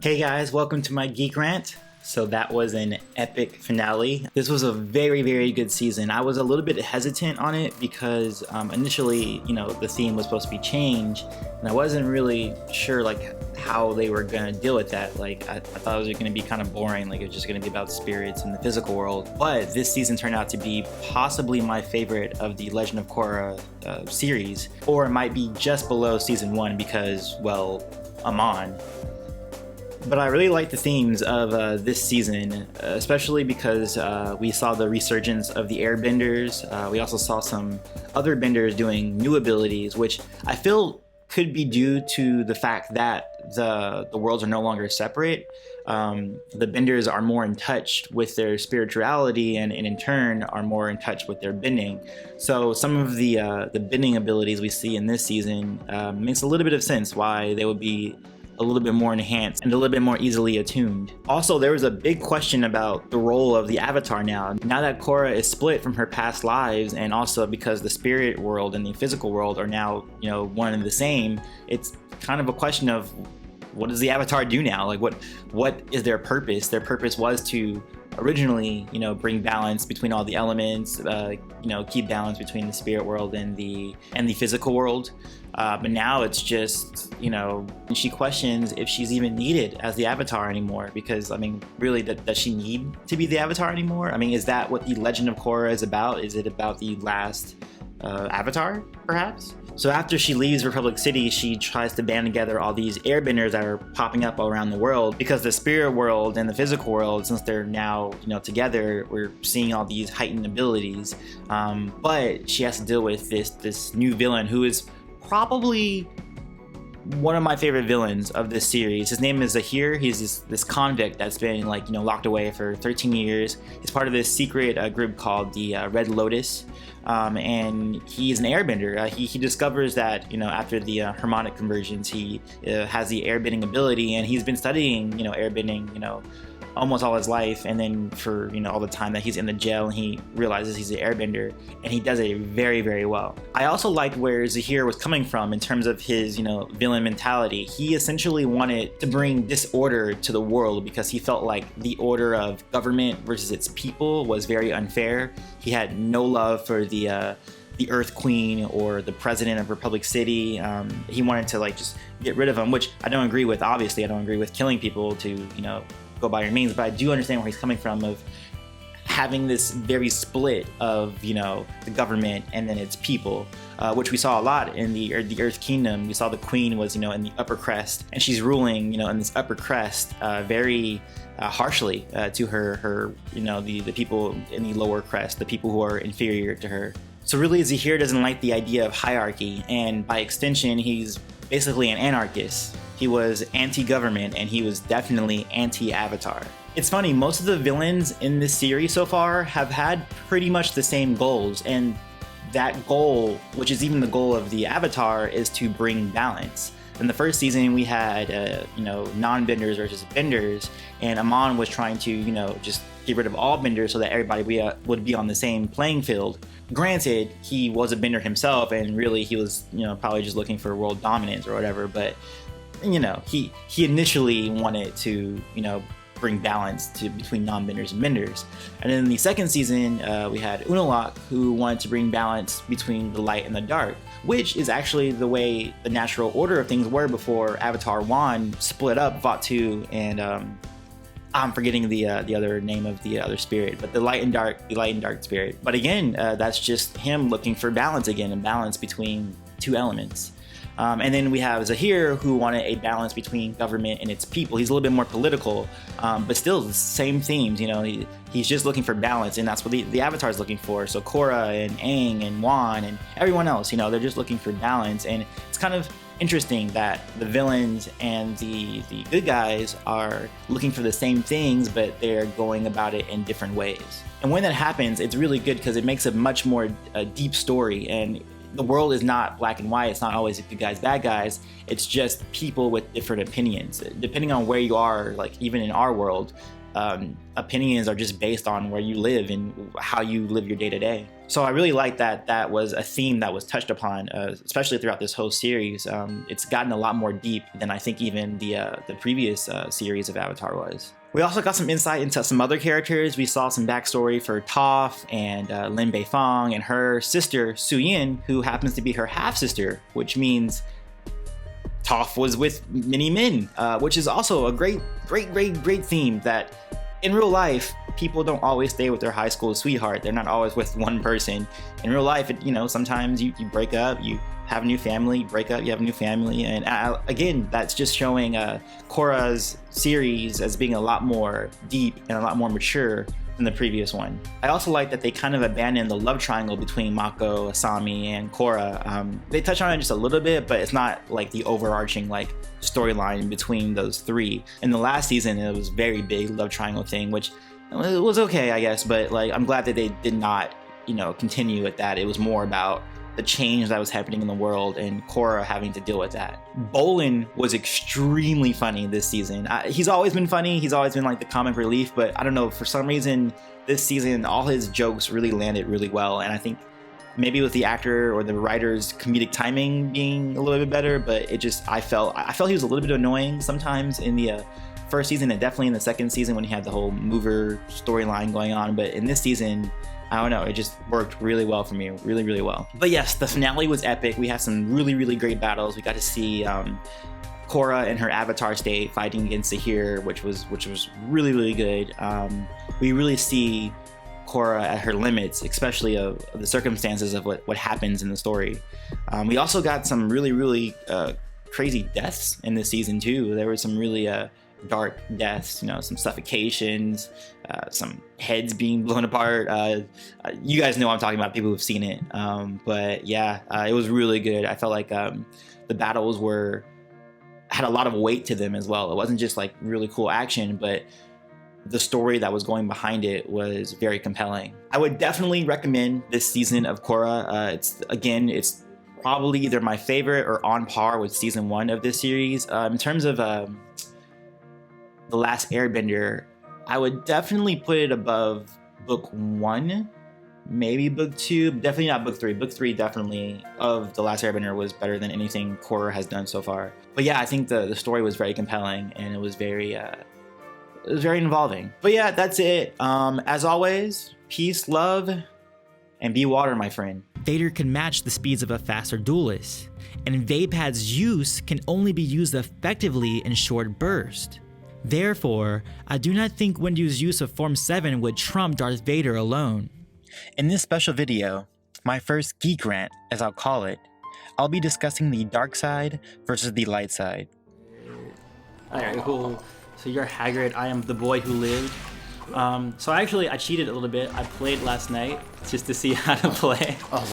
Hey guys, welcome to my Geek Rant. So that was an epic finale. This was a very, very good season. I was a little bit hesitant on it because initially, the theme was supposed to be changed, and I wasn't really sure how they were gonna deal with that. I thought it was gonna be kind of boring, it was just gonna be about spirits in the physical world. But this season turned out to be possibly my favorite of the Legend of Korra series, or it might be just below season 1 because, well, I'm on. But I really like the themes of this season, especially because we saw the resurgence of the Airbenders. We also saw some other benders doing new abilities, which I feel could be due to the fact that the worlds are no longer separate. The benders are more in touch with their spirituality and in turn are more in touch with their bending. So some of the bending abilities we see in this season makes a little bit of sense why they would be a little bit more enhanced and a little bit more easily attuned. Also, there was a big question about the role of the Avatar now. Now that Korra is split from her past lives, and also because the spirit world and the physical world are now, one and the same, it's kind of a question of what does the Avatar do now? What is their purpose? Their purpose was to originally, bring balance between all the elements, keep balance between the spirit world and the physical world. But now it's just, she questions if she's even needed as the Avatar anymore, because, really, does she need to be the Avatar anymore? Is that what the Legend of Korra is about? Is it about the last Avatar, perhaps? So after she leaves Republic City, she tries to band together all these airbenders that are popping up all around the world, because the spirit world and the physical world, since they're now, together, we're seeing all these heightened abilities. But she has to deal with this new villain who is probably one of my favorite villains of this series. His name is Zahir. He's this convict that's been locked away for 13 years. He's part of this secret group called the Red Lotus, and he's an airbender. He discovers that after the harmonic conversions, he has the airbending ability, and he's been studying airbending almost all his life, and then for all the time that he's in the jail, and he realizes he's an airbender, and he does it very, very well. I also liked where Zahir was coming from in terms of his villain mentality. He essentially wanted to bring disorder to the world because he felt like the order of government versus its people was very unfair. He had no love for the Earth Queen or the president of Republic City. He wanted to just get rid of him, which I don't agree with. Obviously, I don't agree with killing people to go by your means, but I do understand where he's coming from of having this very split of the government and then its people, which we saw a lot in the Earth Kingdom. We saw the Queen was in the upper crest, and she's ruling in this upper crest very harshly to her the people in the lower crest, the people who are inferior to her. So really, Zahir doesn't like the idea of hierarchy, and by extension, he's basically an anarchist. He was anti-government, and he was definitely anti-Avatar. It's funny, most of the villains in this series so far have had pretty much the same goals, and that goal, which is even the goal of the Avatar, is to bring balance. In the first season, we had non-benders versus benders, and Amon was trying to just get rid of all benders so that everybody would be on the same playing field. Granted, he was a bender himself, and really he was probably just looking for world dominance or whatever, but he initially wanted to bring balance between non-benders and benders. And then in the second season, we had Unalaq, who wanted to bring balance between the light and the dark, which is actually the way the natural order of things were before Avatar 1 split up Vatu and I'm forgetting the other name of the other spirit, but the light and dark spirit. But again, that's just him looking for balance again, and balance between two elements. And then we have Zahir, who wanted a balance between government and its people. He's a little bit more political, but still the same themes. He's just looking for balance, and that's what the Avatar is looking for. So Korra and Aang and Wan and everyone else, they're just looking for balance. And it's kind of interesting that the villains and the good guys are looking for the same things, but they're going about it in different ways. And when that happens, it's really good because it makes a much more deep story, and the world is not black and white. It's not always good guys, bad guys. It's just people with different opinions. Depending on where you are, even in our world, opinions are just based on where you live and how you live your day to day. So I really like that that was a theme that was touched upon, especially throughout this whole series. It's gotten a lot more deep than I think even the previous series of Avatar was. We also got some insight into some other characters. We saw some backstory for Toph and Lin Beifong and her sister Suyin, who happens to be her half-sister, which means Toph was with many men, which is also a great theme that in real life, people don't always stay with their high school sweetheart. They're not always with one person. In real life, sometimes you break up, you have a new family, break up, you have a new family. And again, that's just showing Korra's series as being a lot more deep and a lot more mature than the previous one. I also like that they kind of abandoned the love triangle between Mako, Asami, and Korra. They touch on it just a little bit, but it's not like the overarching storyline between those three. In the last season, it was very big love triangle thing, which it was okay, I guess, but I'm glad that they did not, continue with that. It was more about the change that was happening in the world and Korra having to deal with that. Bolin was extremely funny this season. He's always been funny. He's always been the comic relief, but I don't know, for some reason this season, all his jokes really landed really well. And I think maybe with the actor or the writer's comedic timing being a little bit better, but I felt he was a little bit annoying sometimes in the first season and definitely in the second season when he had the whole mover storyline going on. But in this season, I don't know, it just worked really well for me, really well. But yes, the finale was epic. We had some really great battles. We got to see Korra in her avatar state fighting against Zahir, which was really good. We really see Korra at her limits, especially of the circumstances of what happens in the story. We also got some really crazy deaths in this season too. There were some really dark deaths, some suffocations, some heads being blown apart. You guys know what I'm talking about, people who've seen it. But yeah, it was really good. I felt like the battles had a lot of weight to them as well. It wasn't just really cool action, but the story that was going behind it was very compelling. I would definitely recommend this season of Korra. It's probably either my favorite or on par with season 1 of this series. In terms of The Last Airbender, I would definitely put it above book 1, maybe book 2, definitely not book 3. Book 3 definitely of The Last Airbender was better than anything Korra has done so far. But yeah, I think the story was very compelling and it was very involving. But yeah, that's it. As always, peace, love, and be water, my friend. Vader can match the speeds of a faster duelist, and Vapad's use can only be used effectively in short bursts. Therefore, I do not think Windu's use of Form 7 would trump Darth Vader alone. In this special video, my first Geek Rant, as I'll call it, I'll be discussing the dark side versus the light side. Alright, cool. So you're Hagrid, I am the boy who lived. So I cheated a little bit. I played last night just to see how to play.